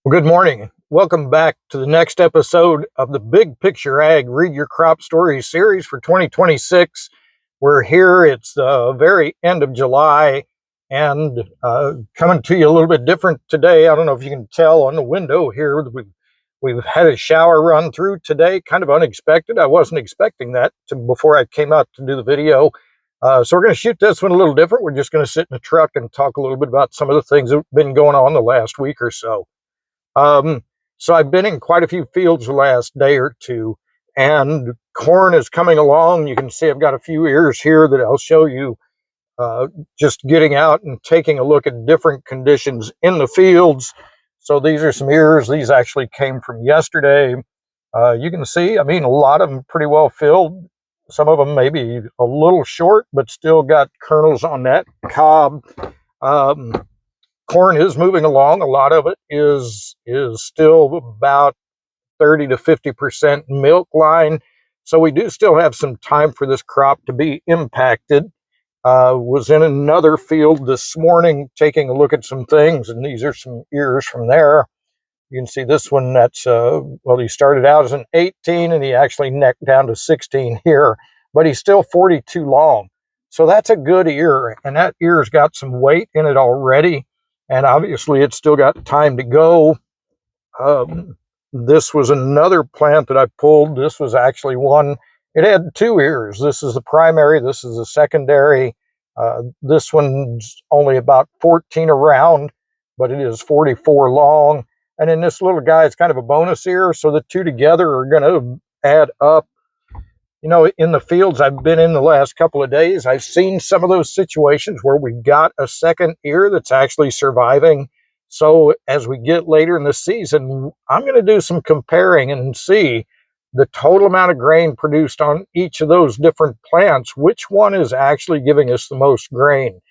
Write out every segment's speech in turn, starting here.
Good morning. Welcome back to the next episode of the Big Picture Ag Read Your Crop Stories series for 2026. We're here, it's the very end of July, and coming to you a little bit different today. I don't know if you can tell on the window here, we've had a shower run through today, kind of unexpected. I wasn't expecting that before I came out to do the video. So we're going to shoot this one a little different. We're just going to sit in the truck and talk a little bit about some of the things that have been going on the last week or so. So I've been in quite a few fields the last day or two, and corn is coming along. You can see I've got a few ears here that I'll show you, just getting out and taking a look at different conditions in the fields. So these are some ears. These actually came from yesterday. You can see, I mean, a lot of them pretty well filled. Some of them maybe a little short, but still got kernels on that cob. Corn is moving along. A lot of it is still about 30 to 50% milk line. So we do still have some time for this crop to be impacted. Was in another field this morning taking a look at some things, and these are some ears from there. You can see this one, that's, well, he started out as an 18 and he actually necked down to 16 here, but he's still 42 long. So that's a good ear, and that ear's got some weight in it already. And obviously it's still got time to go. This was another plant that I pulled. This was actually one, it had two ears. This is the primary, this is the secondary. This one's only about 14 around, but it is 44 long. And then this little guy is kind of a bonus ear, so the two together are going to add up. You know, in the fields I've been in the last couple of days, I've seen some of those situations where we got a second ear that's actually surviving. So as we get later in the season, I'm going to do some comparing and see the total amount of grain produced on each of those different plants. Which one is actually giving us the most grain?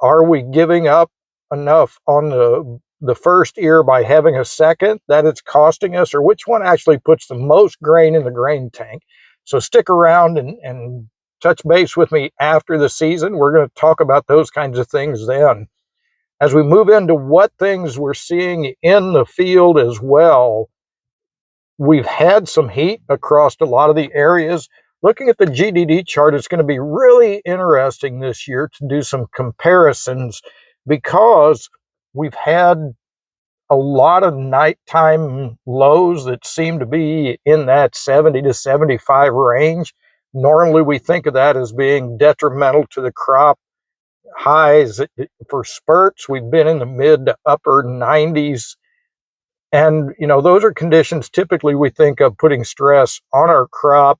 Are we giving up enough on the first ear by having a second that it's costing us, or which one actually puts the most grain in the grain tank? So stick around and touch base with me after the season. We're going to talk about those kinds of things then. As we move into what things we're seeing in the field as well, we've had some heat across a lot of the areas. Looking at the GDD chart, it's going to be really interesting this year to do some comparisons, because we've had a lot of nighttime lows that seem to be in that 70 to 75 range. Normally we think of that as being detrimental to the crop. Highs for spurts, we've been in the mid to upper 90s. And, you know, those are conditions typically we think of putting stress on our crop,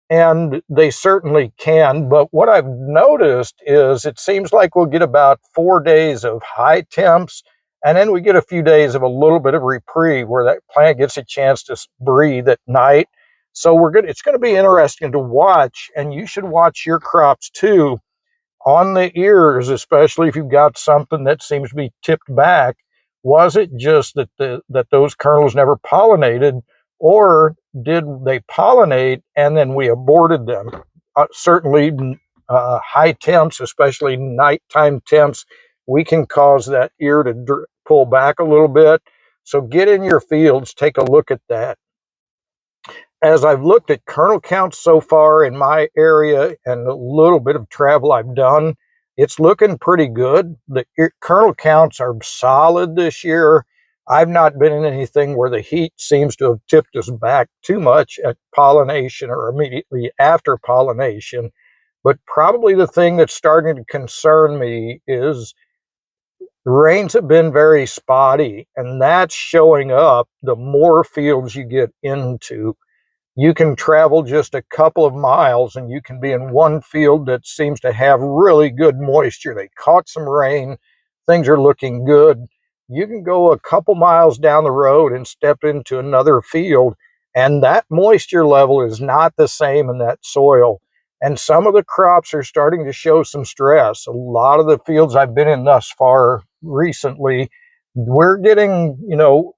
and they certainly can. But what I've noticed is it seems like we'll get about 4 days of high temps, and then we get a few days of a little bit of reprieve where that plant gets a chance to breathe at night. So it's going to be interesting to watch, and you should watch your crops too on the ears, especially if you've got something that seems to be tipped back. Was it just that those kernels never pollinated, or did they pollinate and then we aborted them? Certainly high temps, especially nighttime temps, we can cause that ear to pull back a little bit. So get in your fields, take a look at that. As I've looked at kernel counts so far in my area and a little bit of travel I've done, it's looking pretty good. The kernel counts are solid this year. I've not been in anything where the heat seems to have tipped us back too much at pollination or immediately after pollination. But probably the thing that's starting to concern me is rains have been very spotty, and that's showing up the more fields you get into. You can travel just a couple of miles and you can be in one field that seems to have really good moisture. They caught some rain, things are looking good. You can go a couple miles down the road and step into another field, and that moisture level is not the same in that soil. And some of the crops are starting to show some stress. A lot of the fields I've been in thus far recently, we're getting, you know,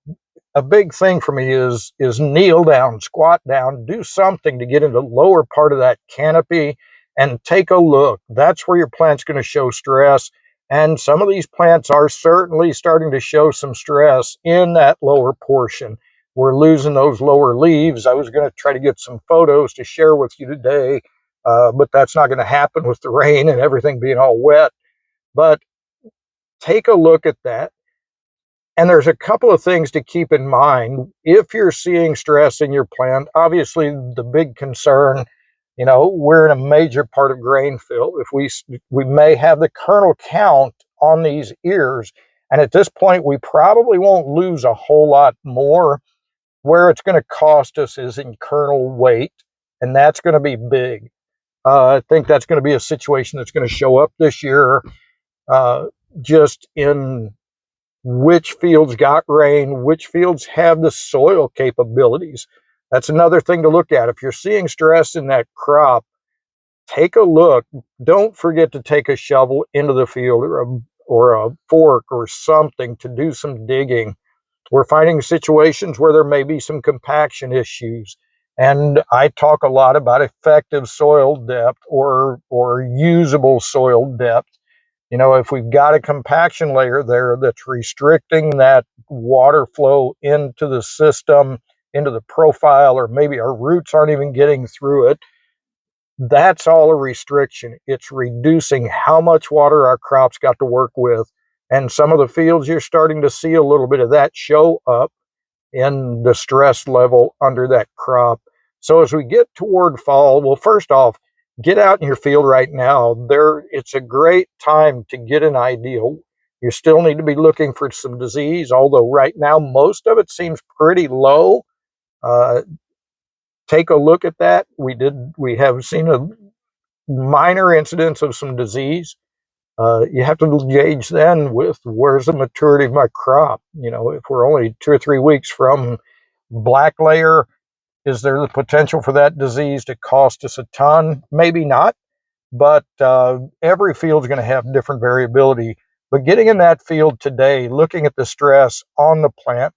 a big thing for me is kneel down, squat down, do something to get into the lower part of that canopy and take a look. That's where your plant's going to show stress. And some of these plants are certainly starting to show some stress in that lower portion. We're losing those lower leaves. I was going to try to get some photos to share with you today, but that's not going to happen with the rain and everything being all wet. But take a look at that. And there's a couple of things to keep in mind. If you're seeing stress in your plant, obviously the big concern, we're in a major part of grain fill. If we may have the kernel count on these ears, and at this point we probably won't lose a whole lot more. Where it's going to cost us is in kernel weight, and that's going to be big. I think that's going to be a situation that's going to show up this year, just in which fields got rain, which fields have the soil capabilities. That's another thing to look at. If you're seeing stress in that crop, take a look. Don't forget to take a shovel into the field, or a fork or something to do some digging. We're finding situations where there may be some compaction issues. And I talk a lot about effective soil depth, or usable soil depth. If we've got a compaction layer there that's restricting that water flow into the system, into the profile, or maybe our roots aren't even getting through it, that's all a restriction. It's reducing how much water our crops got to work with. And some of the fields, you're starting to see a little bit of that show up in the stress level under that crop. So as we get toward fall, well, first off, get out in your field right now. It's a great time to get an idea. You still need to be looking for some disease, although right now most of it seems pretty low. Uh, Take a look at that. We have seen a minor incidence of some disease. You have to gauge then with where's the maturity of my crop. If we're only 2 or 3 weeks from black layer, is there the potential for that disease to cost us a ton? Maybe not, but every field is going to have different variability. But getting in that field today, looking at the stress on the plant,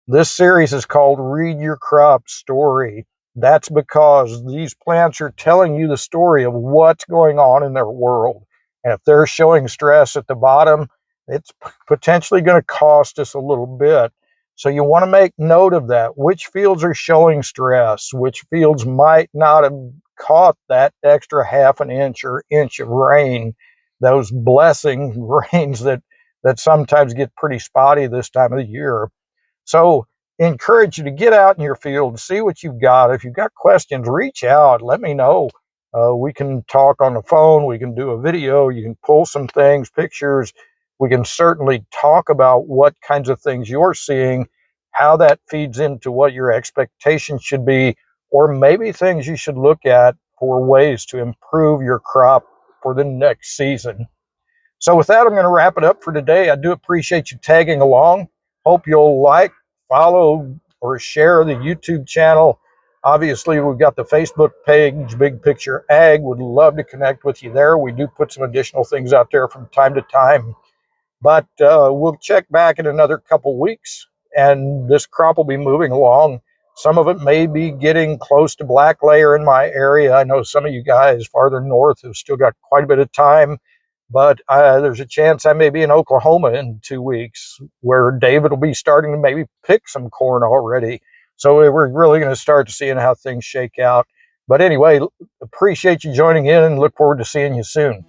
this series is called Read Your Crop Story. That's because these plants are telling you the story of what's going on in their world. And if they're showing stress at the bottom, it's potentially going to cost us a little bit. So you want to make note of that. Which fields are showing stress? Which fields might not have caught that extra half an inch or inch of rain, those blessing rains that sometimes get pretty spotty this time of the year. So encourage you to get out in your field and see what you've got. If you've got questions, reach out, let me know. We can talk on the phone, we can do a video, you can pull some things, pictures. We can certainly talk about what kinds of things you're seeing, how that feeds into what your expectations should be, or maybe things you should look at for ways to improve your crop for the next season. So with that, I'm going to wrap it up for today. I do appreciate you tagging along. Hope you'll like, follow, or share the YouTube channel. Obviously, we've got the Facebook page, Big Picture Ag. Would love to connect with you there. We do put some additional things out there from time to time. But we'll check back in another couple weeks, and this crop will be moving along. Some of it may be getting close to black layer in my area. I know some of you guys farther north have still got quite a bit of time, but there's a chance I may be in Oklahoma in 2 weeks, where David will be starting to maybe pick some corn already. So we're really going to start seeing how things shake out. But anyway, appreciate you joining in and look forward to seeing you soon.